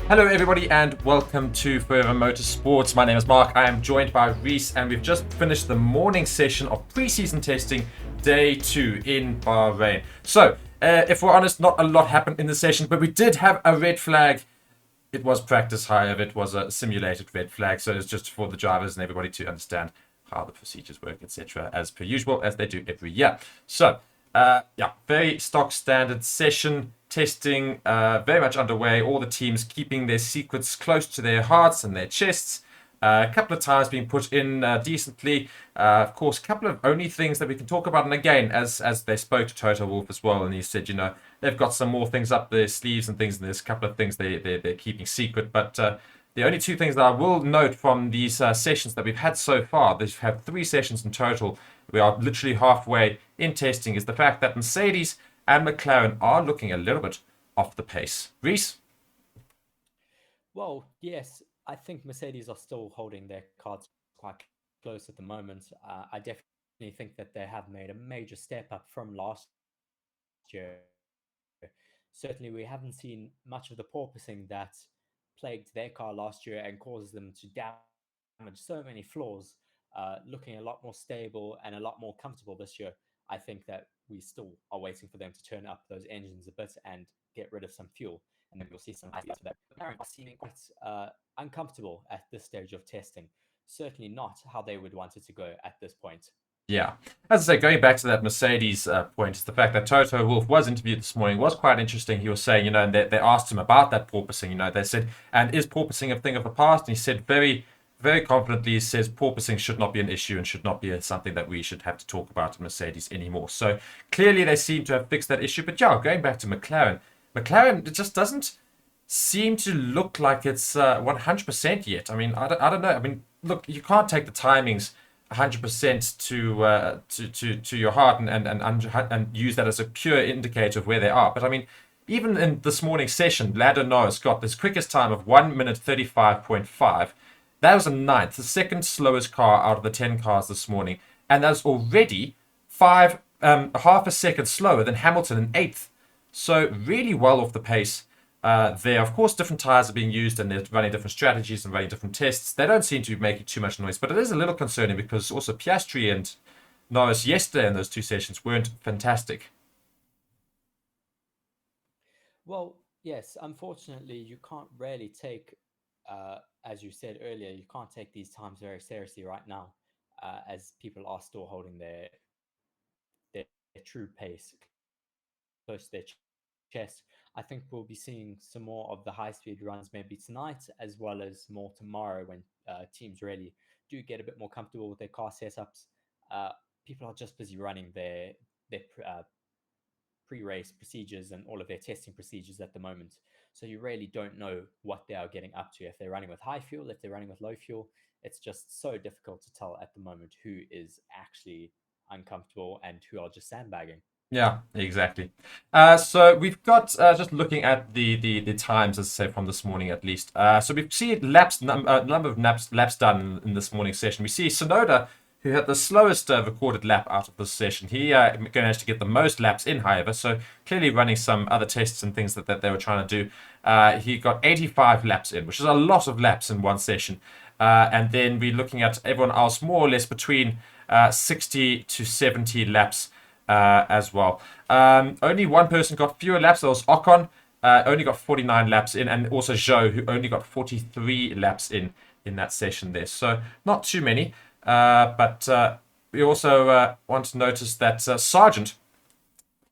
Hello, everybody, and welcome to Forever Motorsports. My name is Mark. I am joined by Reese, and we've just finished the morning session of pre-season testing, day 2 in Bahrain. So, if we're honest, not a lot happened in the session, but we did have a red flag. It was practice, however, it was a simulated red flag, so it's just for the drivers and everybody to understand how the procedures work, etc., as per usual, as they do every year. So, very stock standard session testing, very much underway. All the teams keeping their secrets close to their hearts and their chests. A couple of times being put in decently. Of course, a couple of only things that we can talk about. And again, as they spoke to Toto Wolff as well, and he said, they've got some more things up their sleeves and things, and there's a couple of things they're keeping secret. But the only two things that I will note from these sessions that we've had so far, they've had 3 sessions in total. We are literally halfway in testing, is the fact that Mercedes and McLaren are looking a little bit off the pace. Reese? Well, yes, I think Mercedes are still holding their cards quite close at the moment. I definitely think that they have made a major step up from last year. Certainly, we haven't seen much of the porpoising that plagued their car last year and caused them to damage so many flaws. Looking a lot more stable and a lot more comfortable this year. I think that we still are waiting for them to turn up those engines a bit and get rid of some fuel, and then we'll see some high speed after that. McLaren are seeming quite uncomfortable at this stage of testing. Certainly not how they would want it to go at this point. Yeah. As I say, going back to that Mercedes point, is the fact that Toto Wolff was interviewed this morning was quite interesting. He was saying, and they asked him about that porpoising. They said, and is porpoising a thing of the past? And he said very, very confidently, he says porpoising should not be an issue and should not be something that we should have to talk about at Mercedes anymore. So clearly they seem to have fixed that issue. But yeah, going back to McLaren, it just doesn't seem to look like it's 100% yet. I mean, I don't know. I mean, look, you can't take the timings 100% to your heart and use that as a pure indicator of where they are. But I mean, even in this morning's session, Lando Norris got this quickest time of 1 minute 35.5. That was a ninth, the second slowest car out of the 10 cars this morning, and that's already half a second slower than Hamilton in eighth. So really well off the pace there. Of course, different tires are being used and they're running different strategies and running different tests. They don't seem to be making too much noise, but it is a little concerning because also Piastri and Norris yesterday in those 2 sessions weren't fantastic. Well, yes, unfortunately, you can't really take, as you said earlier, you can't take these times very seriously right now, as people are still holding their true pace close to their chest. I think we'll be seeing some more of the high speed runs maybe tonight, as well as more tomorrow when teams really do get a bit more comfortable with their car setups. People are just busy running their pre-race procedures and all of their testing procedures at the moment. So you really don't know what they are getting up to. If they're running with high fuel, if they're running with low fuel, it's just so difficult to tell at the moment who is actually uncomfortable and who are just sandbagging. Yeah, exactly. So we've got just looking at the times, as I say, from this morning at least. So we see number of laps done in this morning's session. We see Sonoda, who had the slowest recorded lap out of this session. He managed to get the most laps in, however. So clearly running some other tests and things that they were trying to do. He got 85 laps in, which is a lot of laps in one session. And then we're looking at everyone else more or less between 60 to 70 laps as well. Only one person got fewer laps. That was Ocon. Only got 49 laps in, and also Zhou, who only got 43 laps in that session there. So not too many. But we also want to notice that Sargent,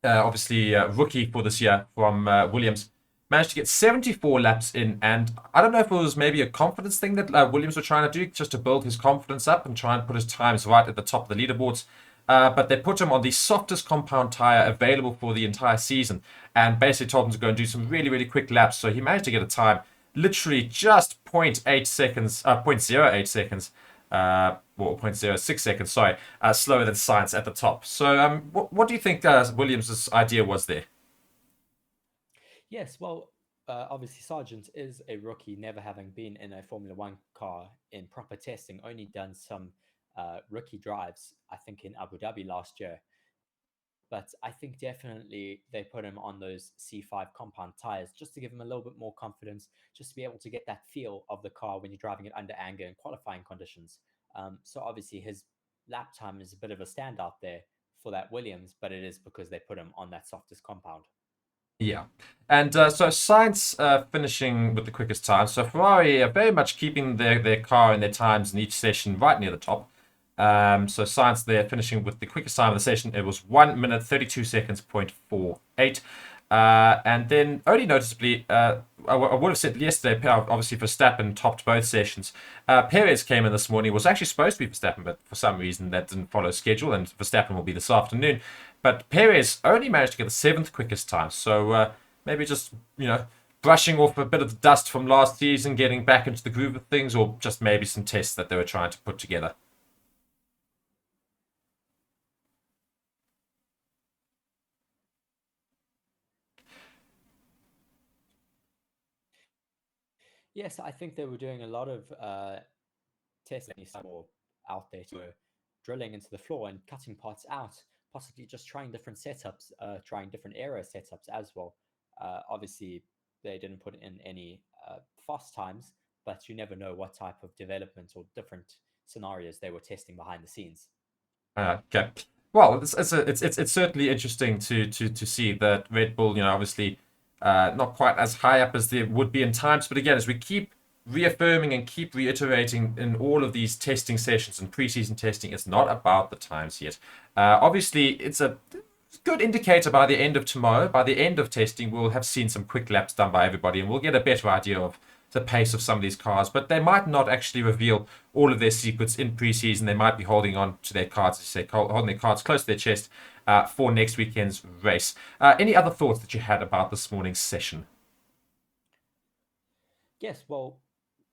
obviously rookie for this year from Williams, managed to get 74 laps in. And I don't know if it was maybe a confidence thing that Williams were trying to do, just to build his confidence up and try and put his times right at the top of the leaderboards. But they put him on the softest compound tire available for the entire season and basically told him to go and do some really, really quick laps. So he managed to get a time literally just zero point 0.8 seconds, 0.08 seconds, or 0.06 seconds, sorry, slower than Science at the top. So what do you think Williams' idea was there? Yes, well, obviously Sargent is a rookie, never having been in a Formula One car in proper testing, only done some rookie drives, I think, in Abu Dhabi last year. But But I think definitely they put him on those C5 compound tires just to give him a little bit more confidence, just to be able to get that feel of the car when you're driving it under anger in qualifying conditions. So obviously his lap time is a bit of a standout there for that Williams, but it is because they put him on that softest compound. Yeah. And so Sainz finishing with the quickest time. So Ferrari are very much keeping their car and their times in each session right near the top. So Sainz there finishing with the quickest time of the session. It was 1 minute 32 seconds, 0.48. And then only noticeably, I would have said yesterday, obviously Verstappen topped both sessions. Perez came in this morning, was actually supposed to be Verstappen, but for some reason that didn't follow schedule, and Verstappen will be this afternoon. But Perez only managed to get the seventh quickest time, so maybe just, brushing off a bit of the dust from last season, getting back into the groove of things, or just maybe some tests that they were trying to put together. Yes, I think they were doing a lot of testing or out there to drilling into the floor and cutting parts out, possibly just trying different setups, trying different aero setups as well. Obviously, they didn't put in any fast times, but you never know what type of development or different scenarios they were testing behind the scenes. Okay. Well, it's certainly interesting to see that Red Bull, obviously not quite as high up as they would be in times, but again, as we keep reaffirming and keep reiterating in all of these testing sessions and preseason testing, it's not about the times yet. Obviously, it's a good indicator by the end of tomorrow. By the end of testing, we'll have seen some quick laps done by everybody, and we'll get a better idea of the pace of some of these cars. But they might not actually reveal all of their secrets in preseason. They might be holding on to their cards, as you say, holding their cards close to their chest for next weekend's race. Any other thoughts that you had about this morning's session? Yes, well,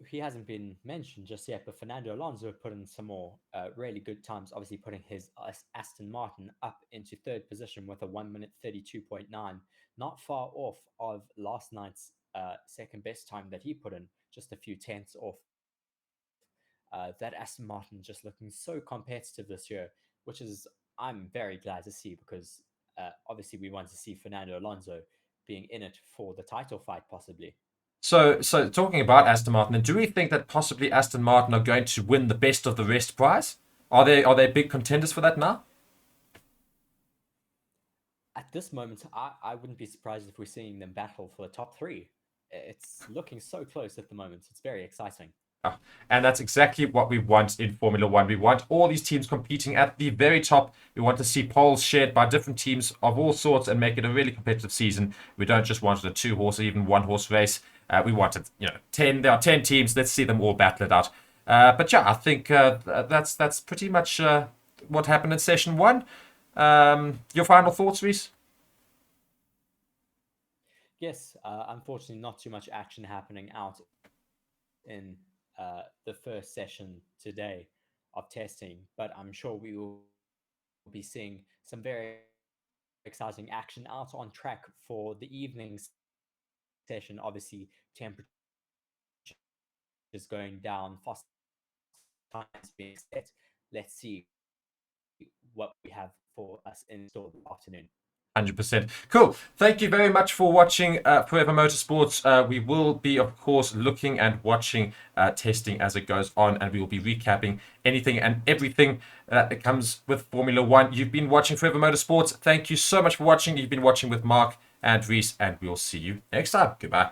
he hasn't been mentioned just yet, but Fernando Alonso put in some more really good times, obviously putting his Aston Martin up into third position with a 1 minute 32.9, not far off of last night's second best time that he put in, just a few tenths off. That Aston Martin just looking so competitive this year, which is I'm very glad to see because obviously we want to see Fernando Alonso being in it for the title fight possibly. So talking about Aston Martin, do we think that possibly Aston Martin are going to win the best of the rest prize? Are they big contenders for that now? At this moment, I wouldn't be surprised if we're seeing them battle for the top three. It's looking so close at the moment. It's very exciting. Yeah. And that's exactly what we want in Formula One. We want all these teams competing at the very top. We want to see poles shared by different teams of all sorts and make it a really competitive season. We don't just want a two-horse or even one-horse race. We want it, 10. There are 10 teams. Let's see them all battle it out. But yeah, I think that's pretty much what happened in session one. Your final thoughts, Reese? Yes, unfortunately, not too much action happening out in the first session today of testing, but I'm sure we will be seeing some very exciting action out on track for the evening session. Obviously, temperature is going down, fast times being set. Let's see what we have for us in store this afternoon. 100%. Cool. Thank you very much for watching Forever Motorsports. We will be, of course, looking and watching testing as it goes on, and we will be recapping anything and everything that comes with Formula One. You've been watching Forever Motorsports. Thank you so much for watching. You've been watching with Mark and Reese, and we'll see you next time. Goodbye.